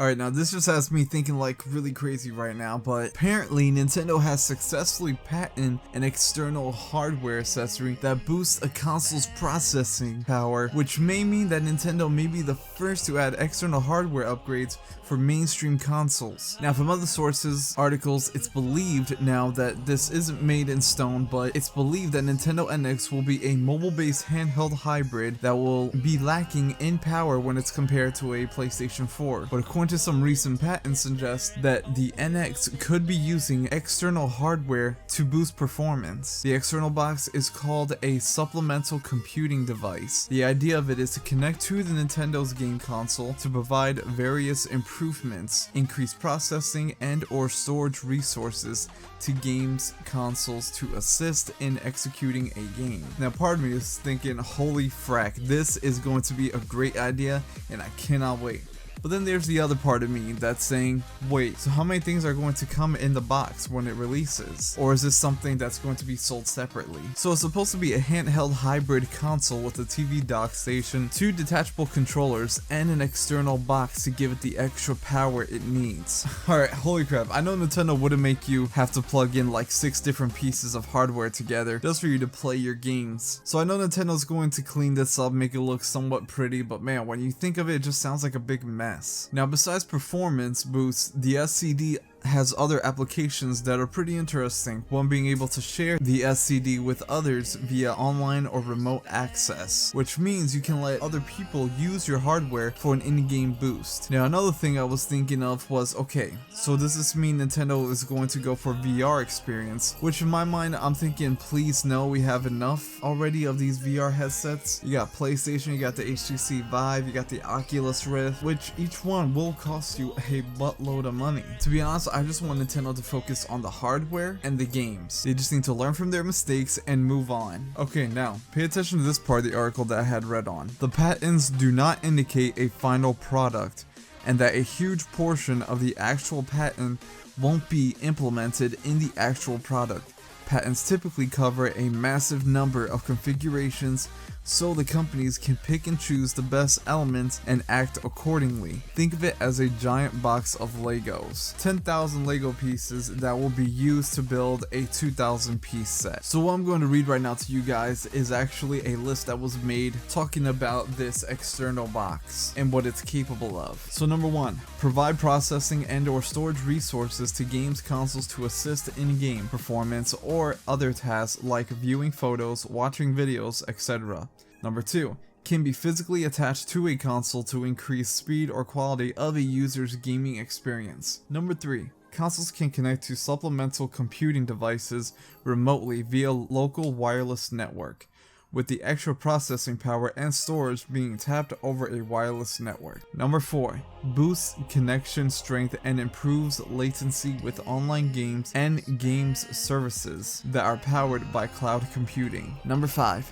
Alright, now this just has me thinking like really crazy right now, but apparently Nintendo has successfully patented an external hardware accessory that boosts a console's processing power, which may mean that Nintendo may be the first to add external hardware upgrades for mainstream consoles. Now, from other sources, articles, it's believed now that this isn't made in stone, but it's believed that Nintendo NX will be a mobile-based handheld hybrid that will be lacking in power when it's compared to a PlayStation 4. But according to some recent patents suggest that the NX could be using external hardware to boost performance. The external box is called a supplemental computing device. The idea of it is to connect to the Nintendo's game console to provide various improvements, increased processing and or storage resources to games consoles to assist in executing a game. Now part of me is thinking, holy frack, this is going to be a great idea and I cannot wait. But then there's the other part of me that's saying, wait, so how many things are going to come in the box when it releases? Or is this something that's going to be sold separately? So it's supposed to be a handheld hybrid console with a TV dock station, 2 detachable controllers, and an external box to give it the extra power it needs. Alright, holy crap, I know Nintendo wouldn't make you have to plug in like 6 different pieces of hardware together just for you to play your games. So I know Nintendo's going to clean this up, make it look somewhat pretty, but man, when you think of it, it just sounds like a big mess. Now, besides performance boosts, the SCD has other applications that are pretty interesting, one being able to share the SCD with others via online or remote access, which means you can let other people use your hardware for an in-game boost. Now another thing I was thinking of was, okay, so does this mean Nintendo is going to go for VR experience, which in my mind I'm thinking, please no, we have enough already of these VR headsets. You got PlayStation, you got the HTC Vive, you got the Oculus Rift, which each one will cost you a buttload of money. To be honest, I just want Nintendo to focus on the hardware and the games. They just need to learn from their mistakes and move on. Okay, now, pay attention to this part of the article that I had read on. The patents do not indicate a final product, and that a huge portion of the actual patent won't be implemented in the actual product. Patents typically cover a massive number of configurations, so the companies can pick and choose the best elements and act accordingly. Think of it as a giant box of Legos. 10,000 Lego pieces that will be used to build a 2,000 piece set. So what I'm going to read right now to you guys is actually a list that was made talking about this external box and what it's capable of. So number 1, provide processing and or storage resources to games consoles to assist in-game performance or other tasks like viewing photos, watching videos, etc. Number 2, can be physically attached to a console to increase speed or quality of a user's gaming experience. Number 3, consoles can connect to supplemental computing devices remotely via local wireless network, with the extra processing power and storage being tapped over a wireless network. Number 4, boosts connection strength and improves latency with online games and games services that are powered by cloud computing. Number 5,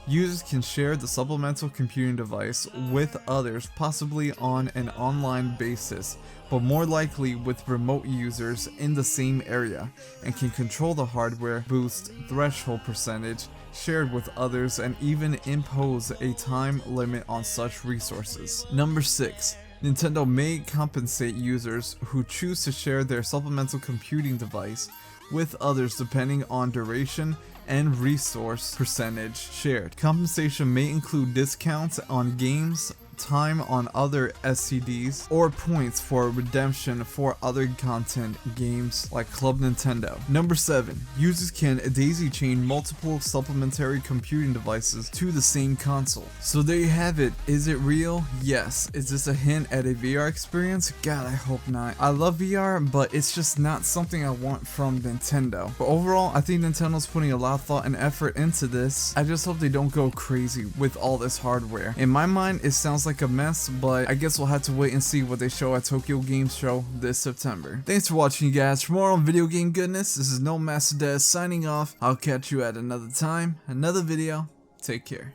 users can share the supplemental computing device with others, possibly on an online basis, but more likely with remote users in the same area, and can control the hardware boost threshold percentage shared with others and even impose a time limit on such resources. Number 6, Nintendo may compensate users who choose to share their supplemental computing device with others depending on duration and resource percentage shared. Compensation may include discounts on games, time on other SCDs, or points for redemption for other content games like Club Nintendo. Number 7, users can daisy chain multiple supplementary computing devices to the same console. So there you have it. Is it real? Yes. Is this a hint at a VR experience? God, I hope not. I love VR, but it's just not something I want from Nintendo. But overall, I think Nintendo's putting a lot of thought and effort into this. I just hope they don't go crazy with all this hardware. In my mind, it sounds like a mess, but I guess we'll have to wait and see what they show at Tokyo Game Show this September. Thanks for watching, you guys. For more on video game goodness, this is Nomadsterdez signing off. I'll catch you at another time, another video. Take care.